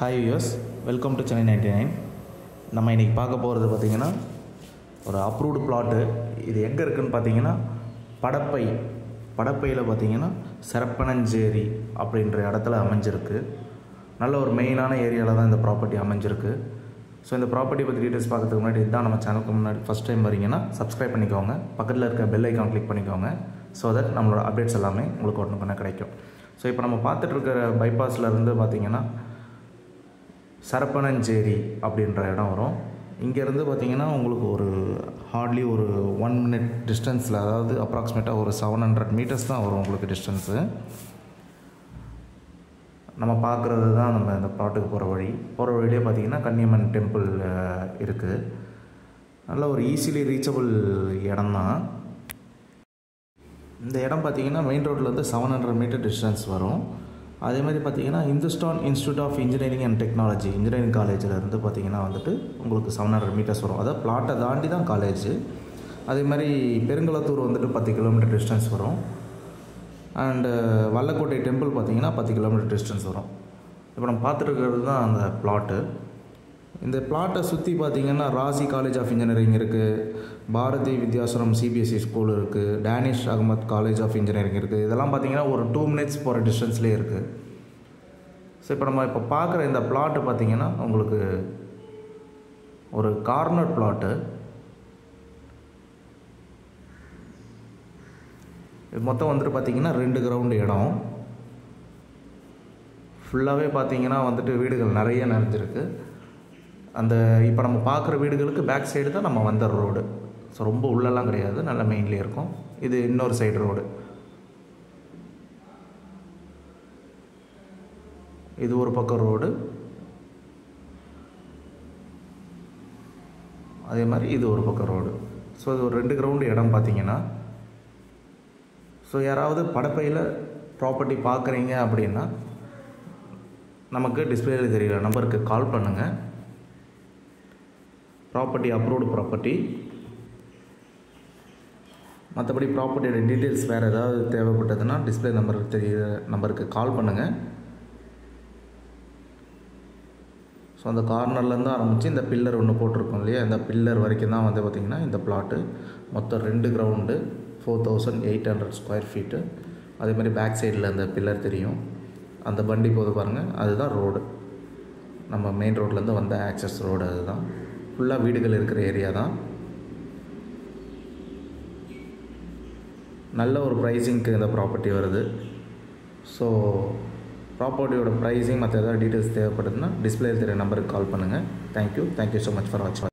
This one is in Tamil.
Hi use, welcome to Chennai 99. நம்ம இன்றைக்கி பார்க்க போகிறது பார்த்திங்கன்னா ஒரு அப்ரூவ்டு பிளாட்டு. இது எங்கே இருக்குதுன்னு பார்த்தீங்கன்னா படப்பையில் பார்த்திங்கன்னா சரப்பனஞ்சேரி அப்படின்ற இடத்துல அமைஞ்சிருக்கு. நல்ல ஒரு மெயினான ஏரியாவில் தான் இந்த ப்ராப்பர்ட்டி அமைஞ்சிருக்கு. ஸோ இந்த ப்ராப்பர்ட்டி பற்றி டீட்டெயில்ஸ் பார்க்கறதுக்கு முன்னாடி இதுதான் நம்ம சேனலுக்கு முன்னாடி ஃபஸ்ட் டைம் வரீங்கன்னா சப்ஸ்கிரைப் பண்ணிக்கோங்க, பக்கத்தில் இருக்க பெல் ஐக்கான் கிளிக் பண்ணிக்கோங்க. ஸோ தட் நம்மளோட அப்டேட்ஸ் எல்லாமே உங்களுக்கு ஒன்று கிடைக்கும். ஸோ இப்போ நம்ம பார்த்துட்டு இருக்கிற பைபாஸ்லேருந்து பார்த்திங்கன்னா சரப்பனஞ்சேரி அப்படின்ற இடம் வரும். இங்கேருந்து பார்த்திங்கன்னா உங்களுக்கு ஒரு ஹார்ட்லி ஒரு 1 minute டிஸ்டன்ஸில், அதாவது அப்ராக்சிமேட்டாக ஒரு 700 meters தான் வரும் உங்களுக்கு டிஸ்டன்ஸு. நம்ம பார்க்குறது தான் நம்ம இந்த ப்ளாட்டுக்கு போகிற வழியிலே பார்த்திங்கன்னா கன்னியம்மன் டெம்பிள் இருக்குது. நல்ல ஒரு ஈஸிலி ரீச்சபிள் இடம் தான். இந்த இடம் பார்த்திங்கன்னா மெயின் ரோட்லேருந்து 700 meter டிஸ்டன்ஸ் வரும். அதே மாதிரி பார்த்திங்கன்னா Hindustan institute of engineering and technology engineering காலேஜில் இருந்து பார்த்திங்கன்னா வந்துட்டு உங்களுக்கு 700 meters வரும். அதாவது பிளாட்டை தாண்டி தான் காலேஜ். அதே மாதிரி பெருங்குளத்தூர் வந்துட்டு 10 kilometer டிஸ்டன்ஸ் வரும். அண்டு வல்லக்கோட்டை டெம்பிள் பார்த்திங்கன்னா 10 kilometer டிஸ்டன்ஸ் வரும். இப்போ நம்ம பார்த்துட்டு இருக்கிறது தான் அந்த பிளாட்டு. இந்த பிளாட்டை சுற்றி பார்த்திங்கன்னா ராசி காலேஜ் ஆஃப் இன்ஜினியரிங் இருக்குது, பாரதி வித்யாசரம் சிபிஎஸ்சி ஸ்கூல் இருக்குது, Danish Ahmed college of engineering இருக்குது. இதெல்லாம் பார்த்திங்கன்னா ஒரு 2 minutes போகிற டிஸ்டன்ஸ்லேயே இருக்குது. ஸோ இப்போ நம்ம பார்க்குற இந்த பிளாட்டு பார்த்திங்கன்னா உங்களுக்கு ஒரு கார்னர் பிளாட்டு. மொத்தம் வந்துட்டு பார்த்திங்கன்னா 2 ground இடம். ஃபுல்லாகவே பார்த்திங்கன்னா வந்துட்டு வீடுகள் நிறைய நிறைஞ்சிருக்கு. அந்த இப்போ நம்ம பார்க்குற வீடுகளுக்கு பேக் சைடு தான் நம்ம வந்த ரோடு. ஸோ ரொம்ப உள்ளெல்லாம் கிடையாது, நல்ல மெயின்லேயே இருக்கும். இது இன்னொரு சைடு ரோடு. இது ஒரு பக்கம் ரோடு, அதே மாதிரி இது ஒரு பக்கம் ரோடு. ஸோ இது ஒரு 2 ground இடம் பார்த்திங்கன்னா. ஸோ யாராவது படப்பையில் ப்ராப்பர்ட்டி பார்க்குறீங்க அப்படின்னா நமக்கு டிஸ்பிளேயில் தெரிகிற நம்பருக்கு கால் பண்ணுங்கள். Property approved property. மற்றபடி ப்ராப்பர்ட்டியோட டீட்டெயில்ஸ் வேறு ஏதாவது தேவைப்பட்டதுன்னா டிஸ்பிளே நம்பருக்கு தெரிகிற நம்பருக்கு கால் பண்ணுங்கள். ஸோ அந்த கார்னர்லேருந்து ஆரம்பித்து இந்த பில்லர் ஒன்று போட்டிருக்கோம் இல்லையா, இந்த பில்லர் வரைக்கும் தான் வந்து பார்த்திங்கன்னா இந்த பிளாட்டு. மொத்தம் 2 ground, 4800 square feet. அதே மாதிரி பேக் சைடில் அந்த பில்லர் தெரியும், அந்த வண்டி போது பாருங்கள், அதுதான் ரோடு. நம்ம மெயின் ரோட்லேருந்து வந்த ஆக்சஸ் ரோடு அதுதான். ஃபுல்லாக வீடுகள் இருக்கிற ஏரியா தான். நல்ல ஒரு ப்ரைஸிங்க்கு இந்த ப்ராப்பர்ட்டி வருது. ஸோ ப்ராப்பர்ட்டியோட ப்ரைஸிங் மற்ற ஏதாவது டீட்டெயில்ஸ் தேவைப்படுதுன்னா டிஸ்பிளே தெரிகிற நம்பருக்கு கால் பண்ணுங்கள். தேங்க்யூ ஸோ மச் ஃபார் வாட்சிங்.